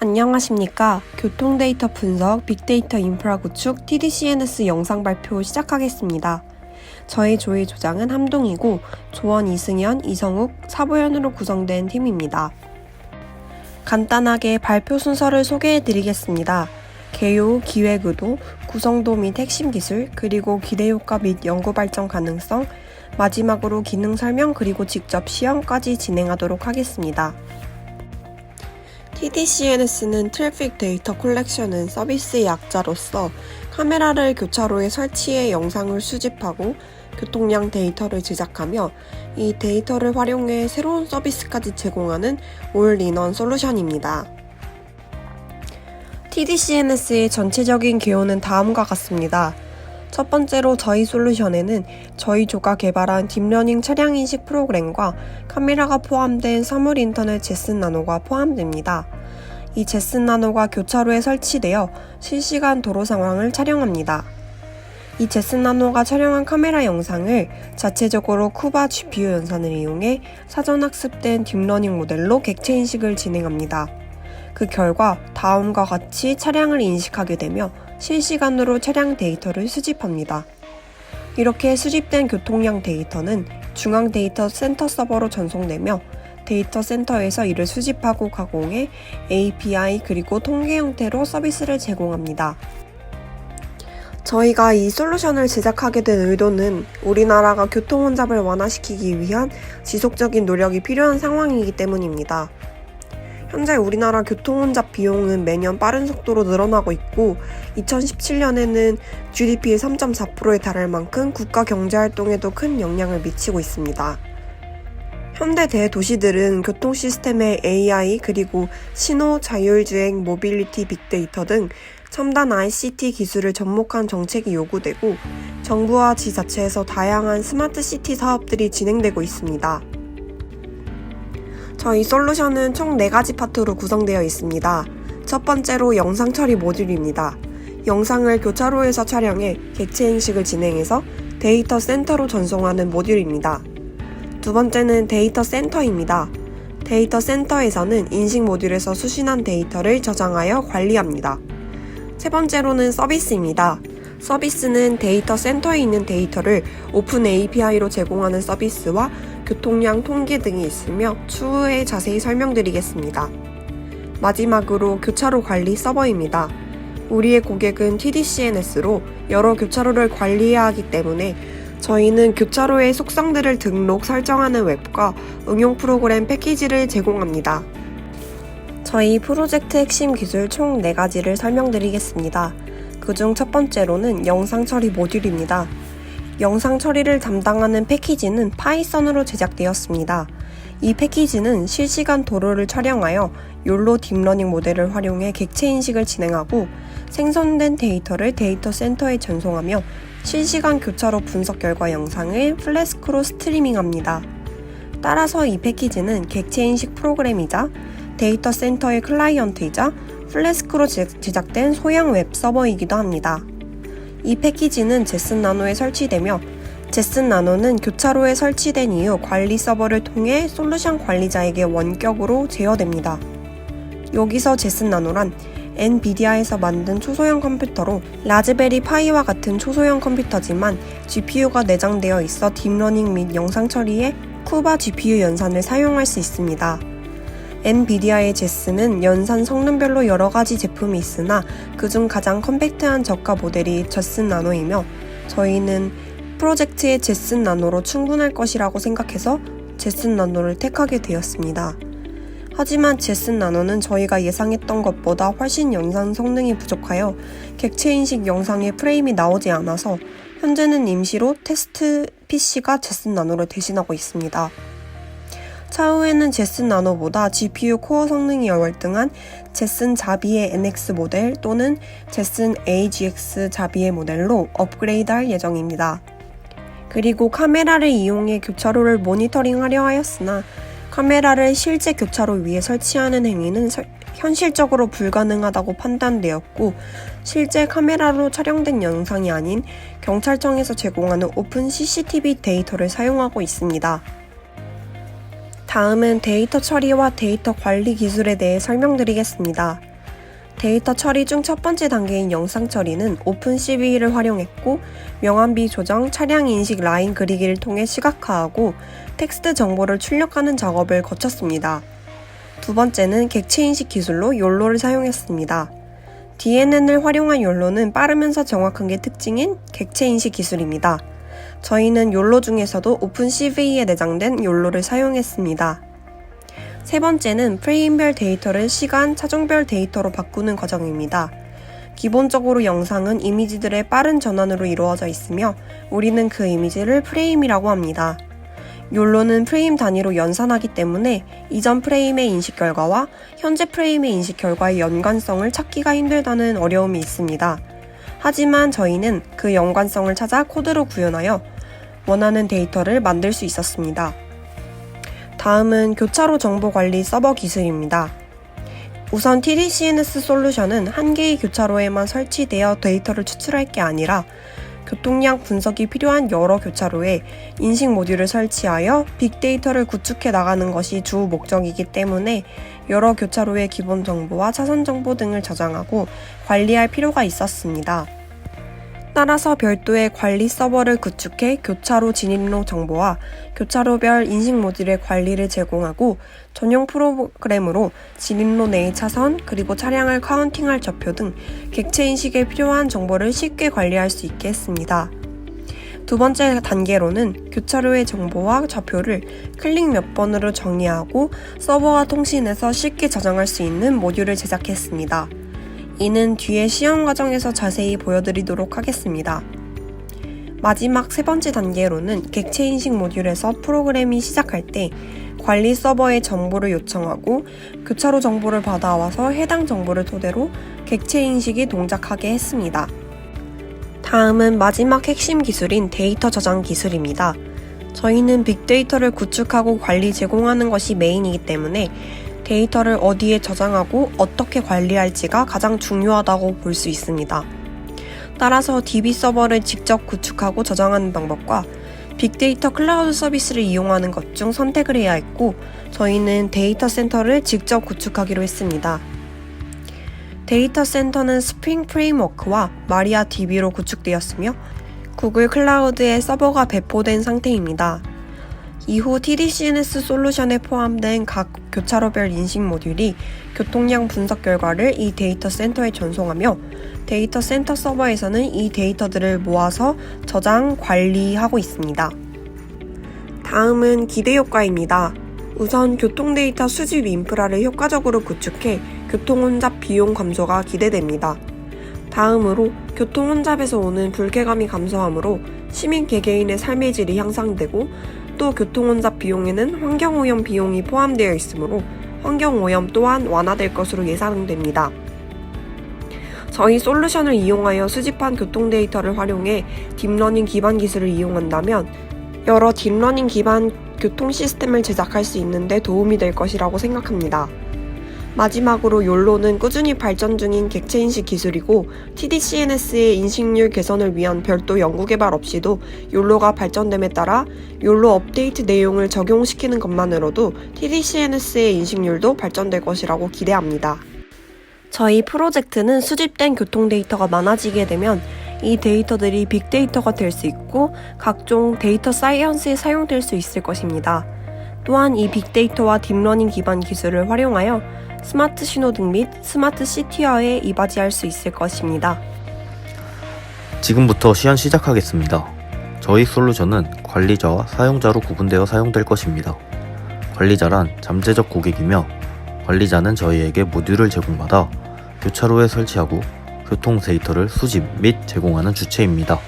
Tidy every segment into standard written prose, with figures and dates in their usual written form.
안녕하십니까. 교통 데이터 분석, 빅데이터 인프라 구축 TDCNS 영상 발표 시작하겠습니다. 저희 조의 조장은 함동이고 조원 이승현, 이성욱, 사보현으로 구성된 팀입니다. 간단하게 발표 순서를 소개해드리겠습니다. 개요, 기획의도, 구성도 및 핵심 기술, 그리고 기대효과 및 연구 발전 가능성, 마지막으로 기능 설명 그리고 직접 시험까지 진행하도록 하겠습니다. TDCNS는 트래픽 데이터 콜렉션은 서비스의 약자로서 카메라를 교차로에 설치해 영상을 수집하고 교통량 데이터를 제작하며 이 데이터를 활용해 새로운 서비스까지 제공하는 올인원 솔루션입니다. TDCNS의 전체적인 개요는 다음과 같습니다. 첫 번째로 저희 솔루션에는 저희 조가 개발한 딥러닝 차량 인식 프로그램과 카메라가 포함된 사물 인터넷 제슨 나노가 포함됩니다. 이 제슨 나노가 교차로에 설치되어 실시간 도로 상황을 촬영합니다. 이 제슨 나노가 촬영한 카메라 영상을 자체적으로 쿠바 GPU 연산을 이용해 사전 학습된 딥러닝 모델로 객체 인식을 진행합니다. 그 결과 다음과 같이 차량을 인식하게 되며 실시간으로 차량 데이터를 수집합니다. 이렇게 수집된 교통량 데이터는 중앙 데이터 센터 서버로 전송되며 데이터 센터에서 이를 수집하고 가공해 API 그리고 통계 형태로 서비스를 제공합니다. 저희가 이 솔루션을 제작하게 된 의도는 우리나라가 교통 혼잡을 완화시키기 위한 지속적인 노력이 필요한 상황이기 때문입니다. 현재 우리나라 교통 혼잡 비용은 매년 빠른 속도로 늘어나고 있고 2017년에는 GDP의 3.4%에 달할 만큼 국가 경제활동에도 큰 영향을 미치고 있습니다. 현대 대도시들은 교통 시스템의 AI 그리고 신호, 자율주행, 모빌리티, 빅데이터 등 첨단 ICT 기술을 접목한 정책이 요구되고 정부와 지자체에서 다양한 스마트 시티 사업들이 진행되고 있습니다. 저희 솔루션은 총 4가지 파트로 구성되어 있습니다. 첫 번째로 영상 처리 모듈입니다. 영상을 교차로에서 촬영해 객체 인식을 진행해서 데이터 센터로 전송하는 모듈입니다. 두 번째는 데이터 센터입니다. 데이터 센터에서는 인식 모듈에서 수신한 데이터를 저장하여 관리합니다. 세 번째로는 서비스입니다. 서비스는 데이터 센터에 있는 데이터를 오픈 API로 제공하는 서비스와 교통량 통계 등이 있으며 추후에 자세히 설명드리겠습니다. 마지막으로 교차로 관리 서버입니다. 우리의 고객은 TDCNS로 여러 교차로를 관리해야 하기 때문에 저희는 교차로의 속성들을 등록, 설정하는 웹과 응용 프로그램 패키지를 제공합니다. 저희 프로젝트 핵심 기술 총 4가지를 설명드리겠습니다. 그중 첫 번째로는 영상 처리 모듈입니다. 영상 처리를 담당하는 패키지는 파이썬으로 제작되었습니다. 이 패키지는 실시간 도로를 촬영하여 욜로 딥러닝 모델을 활용해 객체 인식을 진행하고 생성된 데이터를 데이터 센터에 전송하며 실시간 교차로 분석 결과 영상을 플래스크로 스트리밍합니다. 따라서 이 패키지는 객체 인식 프로그램이자 데이터 센터의 클라이언트이자 플래스크로 제작된 소형 웹 서버이기도 합니다. 이 패키지는 제슨 나노에 설치되며 제슨 나노는 교차로에 설치된 이후 관리 서버를 통해 솔루션 관리자에게 원격으로 제어됩니다. 여기서 제슨 나노란 엔비디아에서 만든 초소형 컴퓨터로 라즈베리 파이와 같은 초소형 컴퓨터지만 GPU가 내장되어 있어 딥러닝 및 영상 처리에 쿠바 GPU 연산을 사용할 수 있습니다. 엔비디아의 제스는 연산 성능별로 여러가지 제품이 있으나 그중 가장 컴팩트한 저가 모델이 제슨 나노이며 저희는 프로젝트의 제슨 나노로 충분할 것이라고 생각해서 제슨 나노를 택하게 되었습니다. 하지만 제슨 나노는 저희가 예상했던 것보다 훨씬 연산 성능이 부족하여 객체 인식 영상의 프레임이 나오지 않아서 현재는 임시로 테스트 PC가 제슨 나노를 대신하고 있습니다. 차후에는 제슨 나노보다 GPU 코어 성능이 월등한 제슨 자비의 NX 모델 또는 제슨 AGX 자비의 모델로 업그레이드할 예정입니다. 그리고 카메라를 이용해 교차로를 모니터링하려 하였으나 카메라를 실제 교차로 위에 설치하는 행위는 현실적으로 불가능하다고 판단되었고 실제 카메라로 촬영된 영상이 아닌 경찰청에서 제공하는 오픈 CCTV 데이터를 사용하고 있습니다. 다음은 데이터 처리와 데이터 관리 기술에 대해 설명드리겠습니다. 데이터 처리 중 첫 번째 단계인 영상 처리는 오픈CV를 활용했고 명암비 조정, 차량 인식 라인 그리기를 통해 시각화하고 텍스트 정보를 출력하는 작업을 거쳤습니다. 두 번째는 객체 인식 기술로 욜로를 사용했습니다. DNN을 활용한 욜로는 빠르면서 정확한 게 특징인 객체 인식 기술입니다. 저희는 욜로 중에서도 오픈CV에 내장된 욜로를 사용했습니다. 세 번째는 프레임별 데이터를 시간, 차종별 데이터로 바꾸는 과정입니다. 기본적으로 영상은 이미지들의 빠른 전환으로 이루어져 있으며 우리는 그 이미지를 프레임이라고 합니다. 욜로는 프레임 단위로 연산하기 때문에 이전 프레임의 인식 결과와 현재 프레임의 인식 결과의 연관성을 찾기가 힘들다는 어려움이 있습니다. 하지만 저희는 그 연관성을 찾아 코드로 구현하여 원하는 데이터를 만들 수 있었습니다. 다음은 교차로 정보 관리 서버 기술입니다. 우선 TDCNS 솔루션은 한 개의 교차로에만 설치되어 데이터를 추출할 게 아니라 교통량 분석이 필요한 여러 교차로에 인식 모듈을 설치하여 빅데이터를 구축해 나가는 것이 주 목적이기 때문에 여러 교차로의 기본 정보와 차선 정보 등을 저장하고 관리할 필요가 있었습니다. 따라서 별도의 관리 서버를 구축해 교차로 진입로 정보와 교차로별 인식 모듈의 관리를 제공하고 전용 프로그램으로 진입로 내의 차선 그리고 차량을 카운팅할 좌표 등 객체 인식에 필요한 정보를 쉽게 관리할 수 있게 했습니다. 두 번째 단계로는 교차로의 정보와 좌표를 클릭 몇 번으로 정리하고 서버와 통신해서 쉽게 저장할 수 있는 모듈을 제작했습니다. 이는 뒤에 시험 과정에서 자세히 보여드리도록 하겠습니다. 마지막 세 번째 단계로는 객체 인식 모듈에서 프로그램이 시작할 때 관리 서버에 정보를 요청하고 교차로 정보를 받아와서 해당 정보를 토대로 객체 인식이 동작하게 했습니다. 다음은 마지막 핵심 기술인 데이터 저장 기술입니다. 저희는 빅데이터를 구축하고 관리 제공하는 것이 메인이기 때문에 데이터를 어디에 저장하고 어떻게 관리할지가 가장 중요하다고 볼 수 있습니다. 따라서 DB 서버를 직접 구축하고 저장하는 방법과 빅데이터 클라우드 서비스를 이용하는 것 중 선택을 해야 했고 저희는 데이터 센터를 직접 구축하기로 했습니다. 데이터 센터는 스프링 프레임워크와 마리아 DB로 구축되었으며 구글 클라우드에 서버가 배포된 상태입니다. 이후 TDCNS 솔루션에 포함된 각 교차로별 인식 모듈이 교통량 분석 결과를 이 데이터 센터에 전송하며 데이터 센터 서버에서는 이 데이터들을 모아서 저장, 관리하고 있습니다. 다음은 기대 효과입니다. 우선 교통 데이터 수집 인프라를 효과적으로 구축해 교통 혼잡 비용 감소가 기대됩니다. 다음으로 교통 혼잡에서 오는 불쾌감이 감소하므로 시민 개개인의 삶의 질이 향상되고 또 교통혼잡 비용에는 환경오염 비용이 포함되어 있으므로 환경오염 또한 완화될 것으로 예상됩니다. 저희 솔루션을 이용하여 수집한 교통 데이터를 활용해 딥러닝 기반 기술을 이용한다면 여러 딥러닝 기반 교통 시스템을 제작할 수 있는데 도움이 될 것이라고 생각합니다. 마지막으로 욜로는 꾸준히 발전 중인 객체인식 기술이고 TDCNS의 인식률 개선을 위한 별도 연구개발 없이도 욜로가 발전됨에 따라 욜로 업데이트 내용을 적용시키는 것만으로도 TDCNS의 인식률도 발전될 것이라고 기대합니다. 저희 프로젝트는 수집된 교통 데이터가 많아지게 되면 이 데이터들이 빅데이터가 될 수 있고 각종 데이터 사이언스에 사용될 수 있을 것입니다. 또한 이 빅데이터와 딥러닝 기반 기술을 활용하여 스마트 신호등 및 스마트 시티화에 이바지할 수 있을 것입니다. 지금부터 시연 시작하겠습니다. 저희 솔루션은 관리자와 사용자로 구분되어 사용될 것입니다. 관리자란 잠재적 고객이며 관리자는 저희에게 모듈을 제공받아 교차로에 설치하고 교통 데이터를 수집 및 제공하는 주체입니다.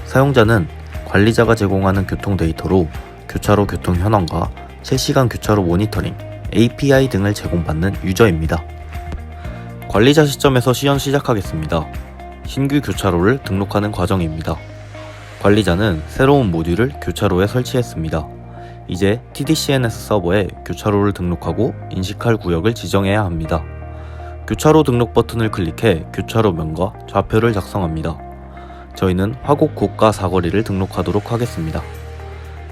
사용자는 관리자가 제공하는 교통 데이터로 교차로 교통 현황과 실시간 교차로 모니터링, API 등을 제공받는 유저입니다. 관리자 시점에서 시연 시작하겠습니다. 신규 교차로를 등록하는 과정입니다. 관리자는 새로운 모듈을 교차로에 설치했습니다. 이제 TDCNS 서버에 교차로를 등록하고 인식할 구역을 지정해야 합니다. 교차로 등록 버튼을 클릭해 교차로명과 좌표를 작성합니다. 저희는 화곡 고가 사거리를 등록하도록 하겠습니다.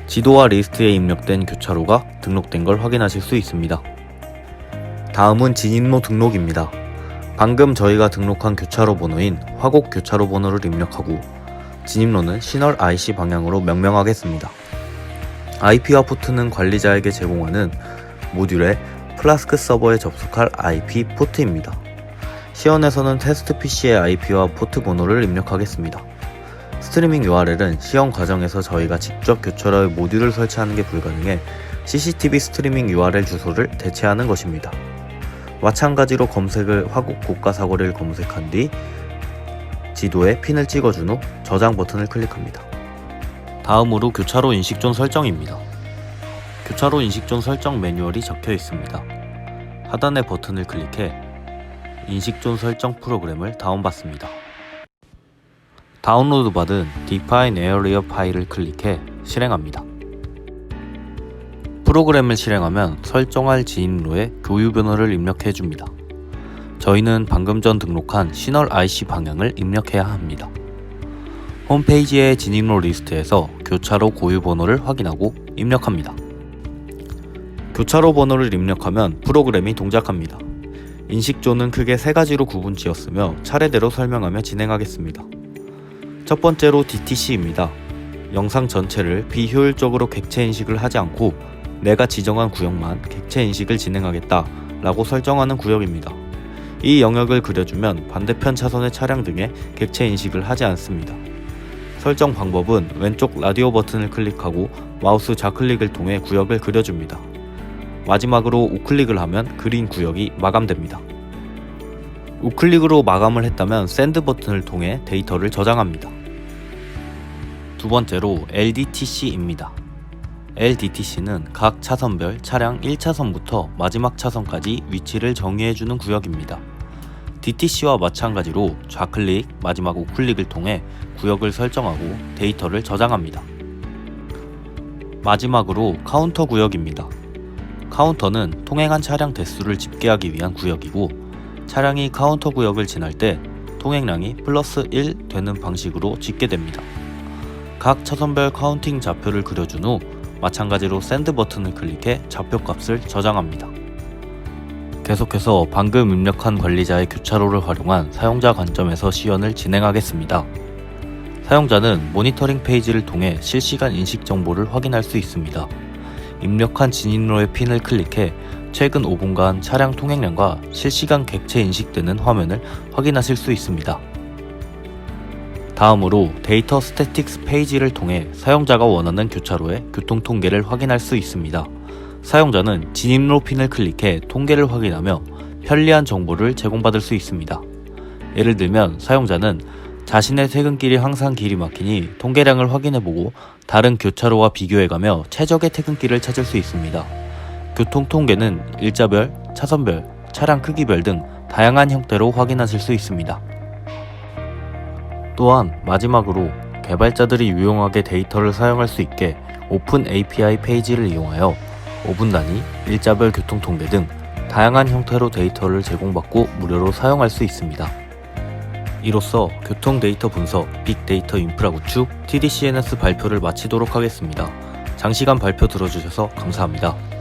지도와 리스트에 입력된 교차로가 등록된 걸 확인하실 수 있습니다. 다음은 진입로 등록입니다. 방금 저희가 등록한 교차로 번호인 화곡 교차로 번호를 입력하고 진입로는 신월 IC 방향으로 명명하겠습니다. IP와 포트는 관리자에게 제공하는 모듈의 플라스크 서버에 접속할 IP 포트입니다. 시연에서는 테스트 PC의 IP와 포트 번호를 입력하겠습니다. 스트리밍 URL은 시연 과정에서 저희가 직접 교차로에 모듈을 설치하는 게 불가능해 CCTV 스트리밍 URL 주소를 대체하는 것입니다. 마찬가지로 검색을 화곡 고가 사거리를 검색한 뒤 지도에 핀을 찍어준 후 저장 버튼을 클릭합니다. 다음으로 교차로 인식존 설정입니다. 교차로 인식존 설정 매뉴얼이 적혀 있습니다. 하단의 버튼을 클릭해 인식존 설정 프로그램을 다운받습니다. 다운로드 받은 Define Area 파일을 클릭해 실행합니다. 프로그램을 실행하면 설정할 진입로에 교유 번호를 입력해 줍니다. 저희는 방금 전 등록한 신월 IC 방향을 입력해야 합니다. 홈페이지의 진입로 리스트에서 교차로 고유 번호를 확인하고 입력합니다. 교차로 번호를 입력하면 프로그램이 동작합니다. 인식존은 크게 세 가지로 구분 지었으며 차례대로 설명하며 진행하겠습니다. 첫 번째로 DTC입니다. 영상 전체를 비효율적으로 객체 인식을 하지 않고 내가 지정한 구역만 객체 인식을 진행하겠다 라고 설정하는 구역입니다. 이 영역을 그려주면 반대편 차선의 차량 등의 객체 인식을 하지 않습니다. 설정 방법은 왼쪽 라디오 버튼을 클릭하고 마우스 좌클릭을 통해 구역을 그려줍니다. 마지막으로 우클릭을 하면 그린 구역이 마감됩니다. 우클릭으로 마감을 했다면 샌드 버튼을 통해 데이터를 저장합니다. 두 번째로 LDTC입니다. LDTC는 각 차선별 차량 1차선부터 마지막 차선까지 위치를 정의해주는 구역입니다. DTC와 마찬가지로 좌클릭, 마지막 우클릭을 통해 구역을 설정하고 데이터를 저장합니다. 마지막으로 카운터 구역입니다. 카운터는 통행한 차량 대수를 집계하기 위한 구역이고 차량이 카운터 구역을 지날 때 통행량이 플러스 1 되는 방식으로 집계됩니다. 각 차선별 카운팅 좌표를 그려준 후 마찬가지로 샌드 버튼을 클릭해 좌표값을 저장합니다. 계속해서 방금 입력한 관리자의 교차로를 활용한 사용자 관점에서 시연을 진행하겠습니다. 사용자는 모니터링 페이지를 통해 실시간 인식 정보를 확인할 수 있습니다. 입력한 진입로의 핀을 클릭해 최근 5분간 차량 통행량과 실시간 객체 인식되는 화면을 확인하실 수 있습니다. 다음으로 데이터 스태틱스 페이지를 통해 사용자가 원하는 교차로의 교통 통계를 확인할 수 있습니다. 사용자는 진입로 핀을 클릭해 통계를 확인하며 편리한 정보를 제공받을 수 있습니다. 예를 들면 사용자는 자신의 퇴근길이 항상 길이 막히니 통계량을 확인해보고 다른 교차로와 비교해가며 최적의 퇴근길을 찾을 수 있습니다. 교통 통계는 일자별, 차선별, 차량 크기별 등 다양한 형태로 확인하실 수 있습니다. 또한 마지막으로 개발자들이 유용하게 데이터를 사용할 수 있게 오픈 API 페이지를 이용하여 5분 단위, 일자별 교통 통계 등 다양한 형태로 데이터를 제공받고 무료로 사용할 수 있습니다. 이로써 교통 데이터 분석, 빅데이터 인프라 구축, TDCNS 발표를 마치도록 하겠습니다. 장시간 발표 들어주셔서 감사합니다.